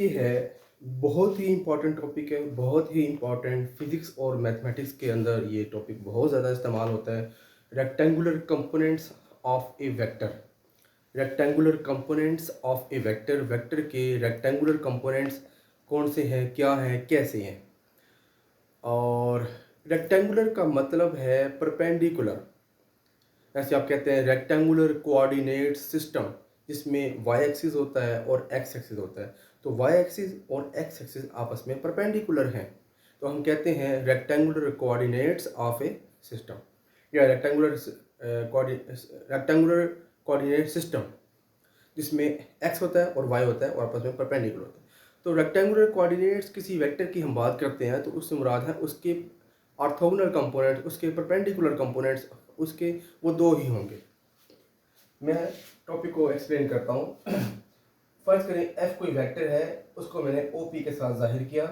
ये है बहुत ही इम्पोर्टेंट टॉपिक है, बहुत ही इम्पोर्टेंट फिज़िक्स और मैथमेटिक्स के अंदर ये टॉपिक बहुत ज़्यादा इस्तेमाल होता है। Rectangular components of A vector. Rectangular components of A vector, vector के रेक्टेंगुलर कंपोनेंट्स कौन से हैं, क्या हैं, कैसे हैं? और रेक्टेंगुलर का मतलब है परपेंडिकुलर। ऐसे आप कहते हैं रेक्टेंगुलर कोऑर्डिनेट सिस्टम, जिसमें वाई एक्सिस होता है और एक्स एक्सिस होता है। तो वाई एक्सिस और एक्स एक्सिस आपस में परपेंडिकुलर हैं, तो हम कहते हैं rectangular coordinates of A system या रेक्टेंगुलर कोऑर्डिनेट सिस्टम, जिसमें एक्स होता है और वाई होता है और आपस में परपेंडिकुलर होता है। तो रेक्टेंगुलर कोऑर्डिनेट्स किसी वेक्टर की हम बात करते हैं तो उससे मुराद है उसके ऑर्थोगोनल कंपोनेंट, उसके परपेंडिकुलर कंपोनेंट्स, उसके वो दो ही होंगे। मैं टॉपिक को एक्सप्लेन करता हूँ। फर्ज करें एफ कोई वेक्टर है, उसको मैंने ओ पी के साथ जाहिर किया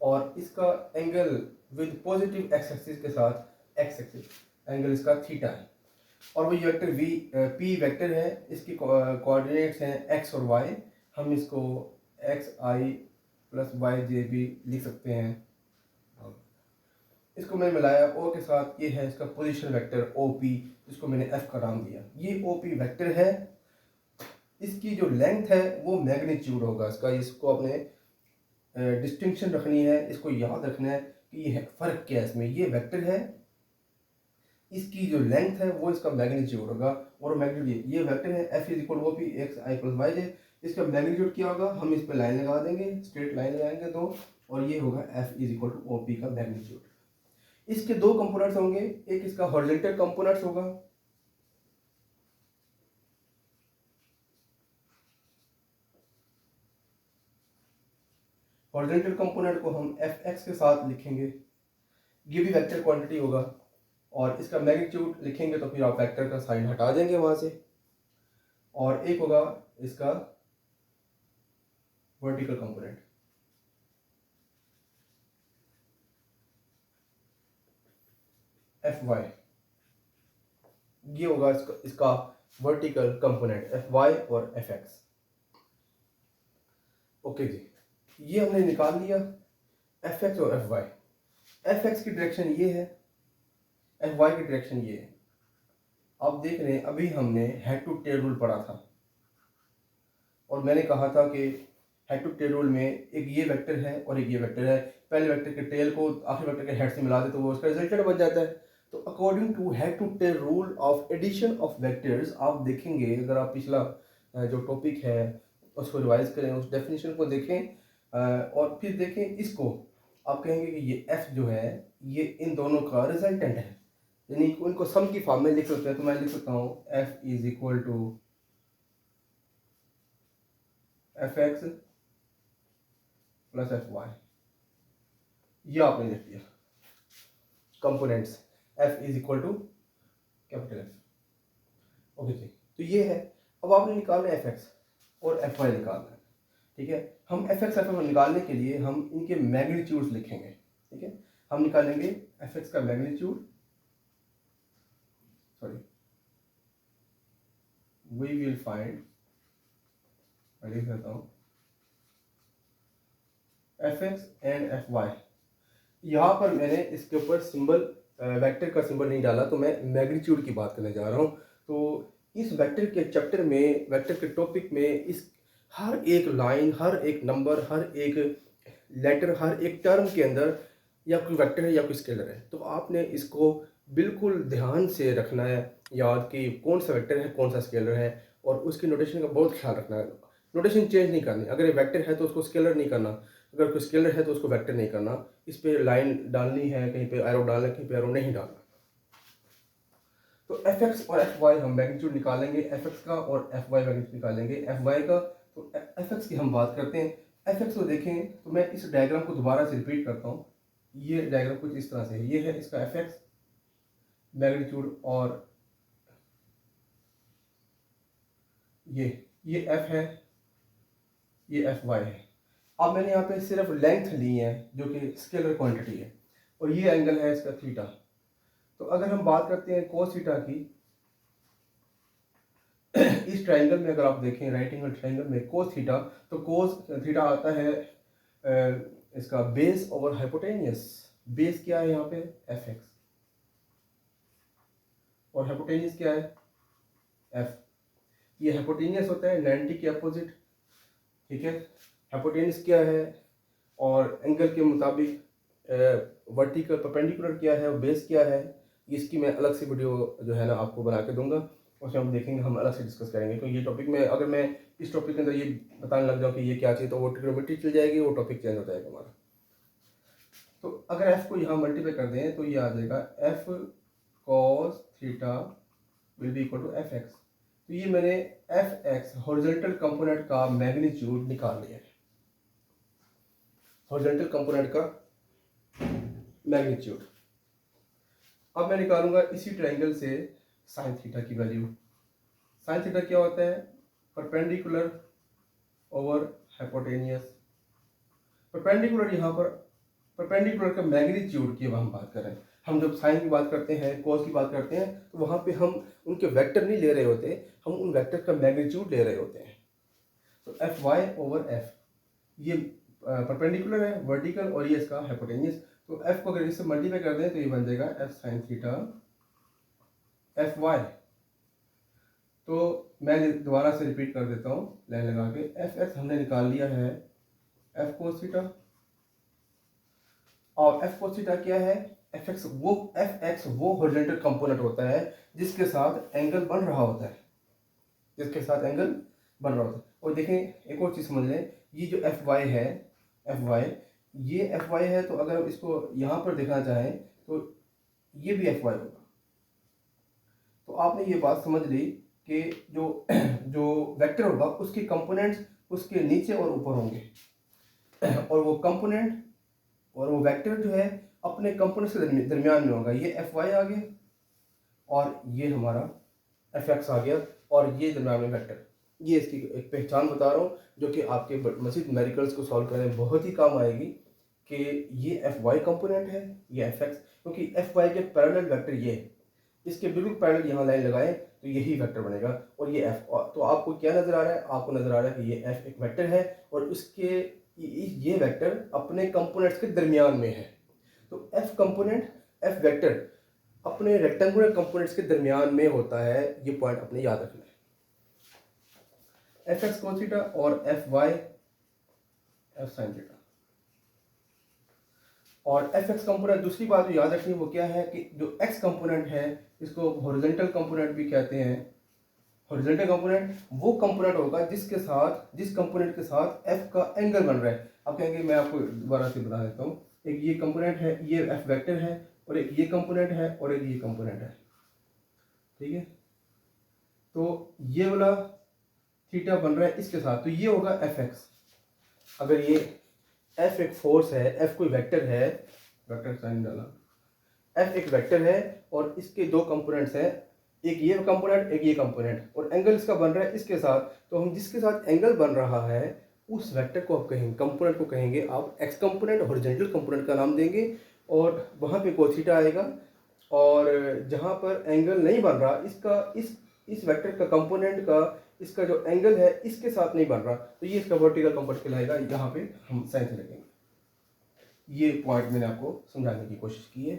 और इसका angle with positive x axis के साथ एक्स एक्सिस एंगल इसका थीटा है। और वही वेक्टर वी पी वेक्टर है, इसकी कोऑर्डिनेट्स हैं एक्स और वाई। हम इसको एक्स आई प्लस वाई जे भी लिख सकते हैं। इसको मैंने मिलाया ओ के साथ, ये है इसका पोजीशन वेक्टर ओ पी, जिसको मैंने एफ का नाम दिया। ये ओ पी वेक्टर है, इसकी जो लेंथ है वो मैग्नीट्यूड होगा इसका। इसको अपने डिस्टिंक्शन रखनी है, इसको याद रखना है कि ये है फ़र्क क्या है इसमें। ये वेक्टर है, इसकी जो लेंथ है वो इसका मैग्नीट्यूड होगा। और मैग्नीट्यूड ये वेक्टर है F is equal O P x i plus y j. इसका मैग्नीट्यूड क्या होगा, हम इस पर लाइन लगा देंगे, स्ट्रेट लाइन लगाएंगे दो, और ये होगा F is equal to O P का मैग्नीट्यूड। इसके दो कंपोनेंट्स होंगे, एक इसका हॉरिजॉन्टल कंपोनेंट्स होगा हॉरिजॉन्टल कंपोनेंट को हम एफ एक्स के साथ लिखेंगे, ये भी वेक्टर क्वांटिटी होगा। और इसका मैग्नीट्यूड लिखेंगे तो फिर आप वेक्टर का साइन हटा देंगे वहां से। और एक होगा इसका वर्टिकल कंपोनेंट, एफ वाई। ये होगा इसका वर्टिकल कंपोनेंट एफ वाई और एफ एक्स। ओके जी, ये हमने निकाल लिया एफ एक्स और एफ वाई। एफ एक्स की डायरेक्शन ये है, एफ वाई की डायरेक्शन ये है। आप देख रहे हैं अभी हमने हेड टू टेल रूल पढ़ा था और मैंने कहा था कि हेड टू टेल रूल में एक ये वेक्टर है और एक ये वेक्टर है। पहले वेक्टर के टेल को आखिरी वेक्टर के हेड से मिला दे तो वो उसका रिजल्टेंट बन जाता है। तो according to head to tail rule of addition of vectors, आप देखेंगे अगर आप पिछला जो टॉपिक है उसको रिवाइज करें, उस डेफिनेशन को देखें और फिर देखें इसको, आप कहेंगे कि ये एफ जो है ये इन दोनों का रिजल्टेंट है, यानी उनको सम की फॉर्म में लिख सकते हैं। तो मैं लिख सकता हूँ F is equal to F x plus F y. ये आपने लिख दिया components, F is equal to capital F. Okay जी, तो ये है। अब आपने निकालना है एफ एक्स और एफ वाई निकालना है। ठीक है, हम एफ एक्स एफ वाई निकालने के लिए हम इनके मैग्नीट्यूड्स लिखेंगे। ठीक है, हम निकालेंगे एफ एक्स का magnitude, sorry we will find, मैं लिख देता हूँ F X and F Y. यहाँ पर मैंने इसके ऊपर सिंबल वेक्टर का सिंबल नहीं डाला, तो मैं मैग्नीट्यूड की बात करने जा रहा हूँ। तो इस वेक्टर के चैप्टर में, वेक्टर के टॉपिक में, इस हर एक लाइन, हर एक नंबर, हर एक लेटर, हर एक टर्म के अंदर या कोई वेक्टर है या कोई स्केलर है, तो आपने इसको बिल्कुल ध्यान से रखना है याद कि कौन सा वेक्टर है कौन सा स्केलर है, और उसकी नोटेशन का बहुत ख्याल रखना है। नोटेशन चेंज नहीं करनी, अगर ये वेक्टर है तो उसको स्केलर नहीं करना, अगर कोई स्केलर है तो उसको वेक्टर नहीं करना। इस पे लाइन डालनी है, कहीं पे एरो डालना है, कहीं पे एरो नहीं डालना। तो एफ एक्स और एफ वाई हम मैग्नीट्यूड निकालेंगे, एफ एक्स का और एफ वाई मैग्नीट्यूड निकालेंगे एफ वाई का। तो एफ एक्स की हम बात करते हैं। एफ एक्स को देखें तो मैं इस डायग्राम को दोबारा से रिपीट करता हूँ। ये डायग्राम कुछ इस तरह से है, ये है इसका एफ एक्स मैग्नीट्यूड, और ये एफ है, ये एफ वाई है। अब मैंने यहाँ पे सिर्फ लेंथ ली है जो कि स्केलर क्वांटिटी है, और ये एंगल है इसका थीटा। तो अगर हम बात करते हैं कोस थीटा की, इस ट्रायंगल में अगर आप देखें राइट एंगल ट्रायंगल में कोस थीटा, तो कोस थीटा आता है इसका बेस ओवर हाइपोटेनियस। बेस क्या है यहाँ पे एफ एक्स, और हाइपोटेनियस क्या है एफ। ये हाइपोटेनियस होता है 90 के अपोजिट, ठीक है। हाइपोटेनियस क्या है और एंगल के मुताबिक वर्टिकल परपेंडिकुलर क्या है और बेस क्या है, इसकी मैं अलग से वीडियो जो है ना आपको बना के दूंगा, उसमें हम देखेंगे, हम अलग से डिस्कस करेंगे। तो ये टॉपिक में अगर मैं इस टॉपिक के अंदर ये बताने लग जाऊँ कि ये क्या चीज़, तो वो ट्रिग्नोमेट्री चल जाएगी, वो टॉपिक चेंज हो जाएगा हमारा। तो अगर एफ को यहाँ मल्टीप्लाई कर दें तो ये आ जाएगा F cos theta will be equal to F X. तो ये मैंने एफ एक्स हॉरिजॉन्टल कंपोनेंट का मैग्नीट्यूड निकाल लिया है, हॉरिजॉन्टल कंपोनेंट का मैग्नीट्यूड। अब मैं निकालूंगा इसी ट्रायंगल से साइन थीटा की वैल्यू। साइन थीटा क्या होता है परपेंडिकुलर ओवर हाइपोटेनियस। परपेंडिकुलर यहाँ पर परपेंडिकुलर का मैग्नीट्यूड की हम बात कर रहे हैं। हम जब साइन की बात करते हैं, कॉस की बात करते हैं, तो वहाँ पे हम उनके वेक्टर नहीं ले रहे होते, हम उन वेक्टर का मैग्नीट्यूड ले रहे होते हैं। तो एफ वाई ओवर एफ, ये परपेंडिकुलर है वर्टिकल और ये इसका हाइपोटेनियस। तो एफ को अगर इससे मल्टीप्लाई कर दें तो ये बन जाएगा F sine theta F Y. तो मैं दोबारा से रिपीट कर देता हूँ लाइन लगा के। एफ एक्स हमने निकाल लिया है एफ कोस थीटा, और एफ कोस थीटा क्या है एफ एक्स वो हॉरिजॉन्टल कंपोनेंट होता है जिसके साथ एंगल बन रहा होता है, जिसके साथ एंगल बन रहा होता है। और देखें एक और चीज़ समझ लें, ये जो एफ वाई है, एफ वाई ये एफ वाई है, तो अगर इसको यहाँ पर देखना चाहें तो ये भी एफ वाई होगा। तो आपने ये बात समझ ली कि जो वेक्टर होगा उसके कंपोनेंट्स उसके नीचे और ऊपर होंगे, और वो कंपोनेंट और वो वेक्टर जो है अपने कंपोनेंट्स के दरमियान में होगा। ये एफ वाई आ गया और ये हमारा एफ एक्स आ गया, और ये दरमियान में वेक्टर। ये इसकी एक पहचान बता रहा हूँ जो कि आपके मज़ीद न्यूमेरिकल्स को सॉल्व करने में बहुत ही काम आएगी, कि ये एफ वाई कंपोनेंट है, ये एफ एक्स, क्योंकि एफ वाई के पैरेलल वेक्टर ये है, इसके बिल्कुल पैरेलल यहाँ लाइन लगाएं तो यही वेक्टर बनेगा। और ये एफ, तो आपको क्या नज़र आ रहा है, आपको नज़र आ रहा है कि ये एफ एक वेक्टर है और उसके ये वेक्टर अपने कंपोनेंट्स के दरमियान में है। तो एफ कंपोनेंट एफ वेक्टर अपने रेक्टेंगुलर कंपोनेंट्स के दरमियान में होता है, ये पॉइंट अपने याद रखना है। एफ एक्स कोस थीटा और F Y F sine theta. और एफ एक्स कंपोनेंट, दूसरी बात जो याद रखनी है वो क्या है कि जो एक्स कंपोनेंट है इसको हॉरिजॉन्टल कंपोनेंट भी कहते हैं। हॉरिजॉन्टल कंपोनेंट वो कंपोनेंट होगा जिस कंपोनेंट के साथ एफ का एंगल बन रहा है। आप कहेंगे, मैं आपको दोबारा से बता देता हूँ, एक ये कंपोनेंट है, ये एफ वेक्टर है, और एक ये कंपोनेंट है और एक ये कंपोनेंट है, ठीक है। तो ये वाला थीटा बन रहा है इसके साथ, तो ये होगा एफ एक्स। अगर ये एफ एक फोर्स है, एफ कोई वेक्टर है, वेक्टर साइन डाला, एफ एक वेक्टर है और इसके दो कंपोनेंट्स हैं, एक ये कंपोनेंट एक ये कंपोनेंट, और एंगल इसका बन रहा है इसके साथ, तो हम जिसके साथ एंगल बन रहा है उस वेक्टर को आप कहेंगे, कंपोनेंट को कहेंगे आप एक्स कंपोनेंट, हॉरिजॉन्टल कंपोनेंट का नाम देंगे, और वहाँ पे कोस थीटा आएगा। और जहाँ पर एंगल नहीं बन रहा इसका, इस वेक्टर का कंपोनेंट का इसका जो एंगल है इसके साथ नहीं बन रहा, तो ये इसका वर्टिकल कंपोनेंट कहलाएगा। यहाँ पे हम साइन से लगेंगे। ये पॉइंट मैंने आपको समझाने की कोशिश की है।